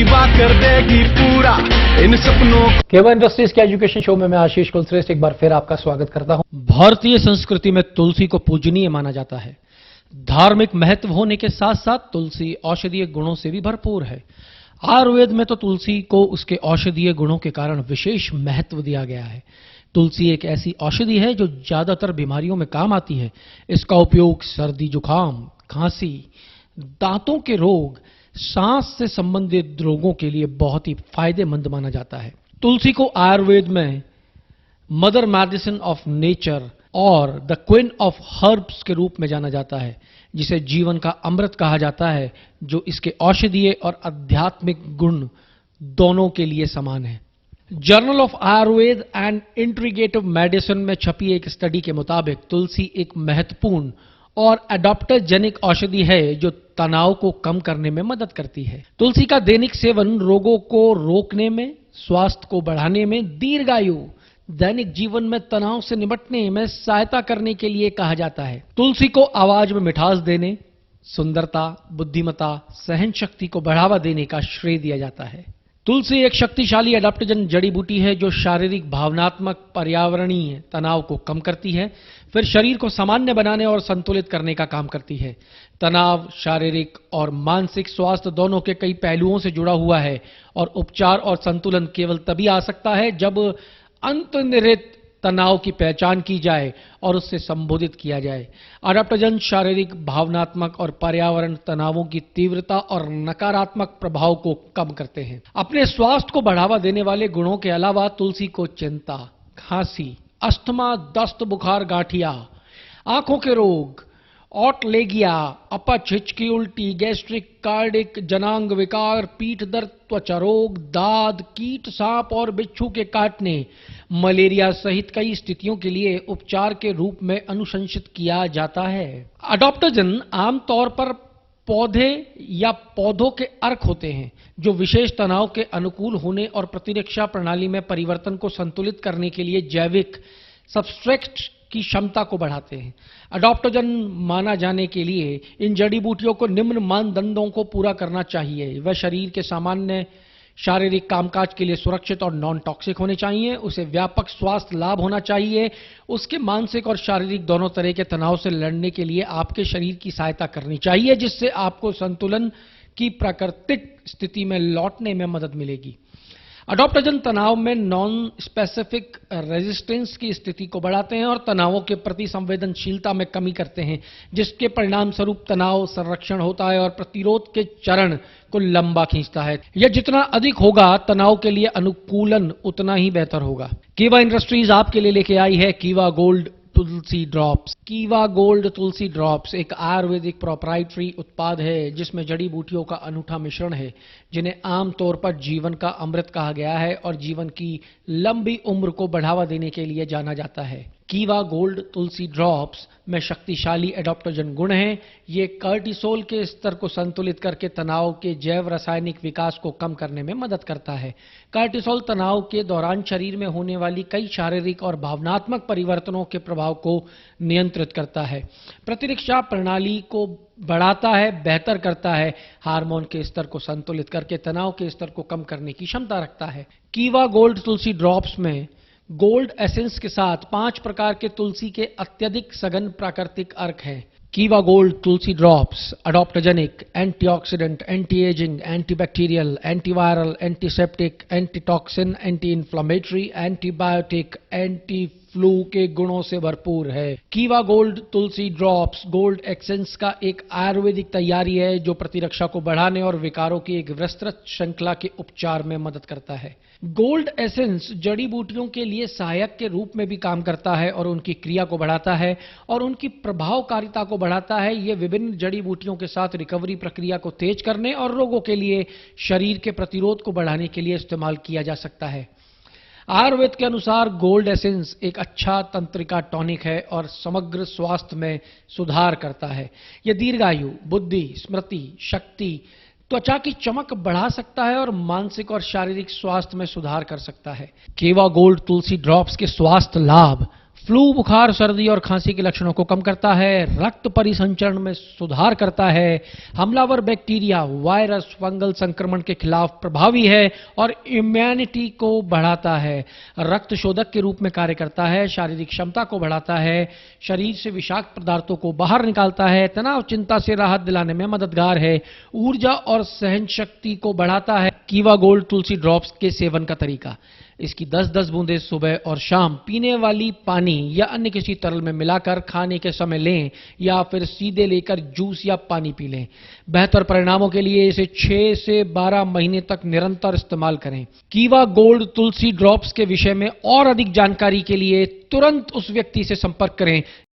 कीवा कर देगी पूरा इन सपनों। केवा इंडस्ट्रीज के एजुकेशन शो में मैं आशीष कुलश्रेष्ठ एक बार फिर आपका स्वागत करता हूं। भारतीय संस्कृति में तुलसी को पूजनीय माना जाता है। धार्मिक महत्व होने के साथ साथ तुलसी औषधीय गुणों से भी भरपूर है। आयुर्वेद में तो तुलसी को उसके औषधीय गुणों के कारण विशेष महत्व दिया गया है। तुलसी एक ऐसी औषधि है जो ज्यादातर बीमारियों में काम आती है। इसका उपयोग सर्दी, जुकाम, खांसी, दांतों के रोग, सांस से संबंधित रोगों के लिए बहुत ही फायदेमंद माना जाता है। तुलसी को आयुर्वेद में मदर मेडिसिन ऑफ नेचर और द क्वीन ऑफ हर्ब्स के रूप में जाना जाता है, जिसे जीवन का अमृत कहा जाता है, जो इसके औषधीय और आध्यात्मिक गुण दोनों के लिए समान है। Journal of Ayurveda and integrative medicine में छपी एक स्टडी के मुताबिक तुलसी एक महत्वपूर्ण और एडॉप्टोजेनिक औषधि है जो तनाव को कम करने में मदद करती है। तुलसी का दैनिक सेवन रोगों को रोकने में, स्वास्थ्य को बढ़ाने में, दीर्घायु, दैनिक जीवन में तनाव से निपटने में सहायता करने के लिए कहा जाता है। तुलसी को आवाज में मिठास देने, सुंदरता, बुद्धिमत्ता, सहन शक्ति को बढ़ावा देने का श्रेय दिया जाता है। तुलसी एक शक्तिशाली एडॉप्टोजन जड़ी बूटी है जो शारीरिक, भावनात्मक, पर्यावरणीय तनाव को कम करती है, फिर शरीर को सामान्य बनाने और संतुलित करने का काम करती है। तनाव शारीरिक और मानसिक स्वास्थ्य दोनों के कई पहलुओं से जुड़ा हुआ है और उपचार और संतुलन केवल तभी आ सकता है जब अंतर्निहित तनाव की पहचान की जाए और उससे संबोधित किया जाए। एडॉप्टोजन शारीरिक, भावनात्मक और पर्यावरण तनावों की तीव्रता और नकारात्मक प्रभाव को कम करते हैं। अपने स्वास्थ्य को बढ़ावा देने वाले गुणों के अलावा तुलसी को चिंता, खांसी, अस्थमा, दस्त, बुखार, गांठिया, आंखों के रोग, ऑटलेगिया, अपच, हिचकी, उल्टी, गैस्ट्रिक, कार्डिक, जनांग विकार, पीठ दर्द, त्वचा रोग, दाद, कीट, सांप और बिच्छू के काटने, मलेरिया सहित कई स्थितियों के लिए उपचार के रूप में अनुशंसित किया जाता है। एडॉप्टोजन आमतौर पर पौधे या पौधों के अर्क होते हैं जो विशेष तनाव के अनुकूल होने और प्रतिरक्षा प्रणाली में परिवर्तन को संतुलित करने के लिए जैविक सबस्ट्रेट की क्षमता को बढ़ाते हैं। एडॉप्टोजन माना जाने के लिए इन जड़ी बूटियों को निम्न मानदंडों को पूरा करना चाहिए। वह शरीर के सामान्य शारीरिक कामकाज के लिए सुरक्षित और नॉन टॉक्सिक होने चाहिए, उसे व्यापक स्वास्थ्य लाभ होना चाहिए, उसके मानसिक और शारीरिक दोनों तरह के तनाव से लड़ने के लिए आपके शरीर की सहायता करनी चाहिए, जिससे आपको संतुलन की प्राकृतिक स्थिति में लौटने में मदद मिलेगी। एडॉप्टोजन तनाव में नॉन स्पेसिफिक रेजिस्टेंस की स्थिति को बढ़ाते हैं और तनावों के प्रति संवेदनशीलता में कमी करते हैं, जिसके परिणाम स्वरूप तनाव संरक्षण होता है और प्रतिरोध के चरण को लंबा खींचता है। यह जितना अधिक होगा, तनाव के लिए अनुकूलन उतना ही बेहतर होगा। कीवा इंडस्ट्रीज आपके लिए लेके आई है कीवा गोल्ड तुलसी ड्रॉप्स। कीवा गोल्ड तुलसी ड्रॉप्स एक आयुर्वेदिक प्रोप्राइटरी उत्पाद है जिसमें जड़ी बूटियों का अनूठा मिश्रण है, जिन्हें आमतौर पर जीवन का अमृत कहा गया है और जीवन की लंबी उम्र को बढ़ावा देने के लिए जाना जाता है। कीवा गोल्ड तुलसी ड्रॉप्स में शक्तिशाली एडॉप्टोजन गुण हैं। ये कार्टिसोल के स्तर को संतुलित करके तनाव के जैव रासायनिक विकास को कम करने में मदद करता है। कार्टिसोल तनाव के दौरान शरीर में होने वाली कई शारीरिक और भावनात्मक परिवर्तनों के प्रभाव को नियंत्रित करता है, प्रतिरक्षा प्रणाली को बढ़ाता है, बेहतर करता है, हार्मोन के स्तर को संतुलित करके तनाव के स्तर को कम करने की क्षमता रखता है। कीवा गोल्ड तुलसी ड्रॉप्स में गोल्ड एसेंस के साथ 5 प्रकार के तुलसी के अत्यधिक सघन प्राकृतिक अर्क हैं। Keva gold Tulsi drops adaptogenic, antioxidant, anti ageing, antibacterial, antiviral, antiseptic, antitoxin, anti inflammatory, antibiotic, anti flu के गुणों से भरपूर है। Keva gold Tulsi drops gold essence का एक आयुर्वेदिक तैयारी है जो प्रतिरक्षा को बढ़ाने और विकारों की एक विस्तृत श्रृंखला के उपचार में मदद करता है। गोल्ड एसेंस जड़ी बूटियों के लिए सहायक के रूप में भी काम करता है और उनकी क्रिया को बढ़ाता है और उनकी प्रभावकारिता को बढ़ाता है। ये विभिन्न जड़ी बूटियों के साथ रिकवरी प्रक्रिया को तेज करने और रोगों के लिए शरीर के प्रतिरोध को बढ़ाने के लिए इस्तेमाल किया जा सकता है। आयुर्वेद के अनुसार गोल्ड एसेंस एक अच्छा तंत्रिका टॉनिक है और समग्र स्वास्थ्य में सुधार करता है। यह दीर्घायु, बुद्धि, स्मृति, शक्ति, त्वचा की चमक बढ़ा सकता है और मानसिक और शारीरिक स्वास्थ्य में सुधार कर सकता है। केवा गोल्ड तुलसी ड्रॉप्स के स्वास्थ्य लाभ फ्लू, बुखार, सर्दी और खांसी के लक्षणों को कम करता है, रक्त परिसंचरण में सुधार करता है, हमलावर बैक्टीरिया, वायरस, फंगल संक्रमण के खिलाफ प्रभावी है और इम्यूनिटी को बढ़ाता है, रक्त शोधक के रूप में कार्य करता है, शारीरिक क्षमता को बढ़ाता है, शरीर से विषाक्त पदार्थों को बाहर निकालता है, तनाव चिंता से राहत दिलाने में मददगार है, ऊर्जा और सहन शक्ति को बढ़ाता है। कीवा गोल्ड तुलसी ड्रॉप्स के सेवन का तरीका। इसकी 10-10 बूंदें सुबह और शाम पीने वाली पानी या अन्य किसी तरल में मिलाकर खाने के समय लें या फिर सीधे लेकर जूस या पानी पी लें। बेहतर परिणामों के लिए इसे 6 से 12 महीने तक निरंतर इस्तेमाल करें। कीवा गोल्ड तुलसी ड्रॉप्स के विषय में और अधिक जानकारी के लिए तुरंत उस व्यक्ति से संपर्क करें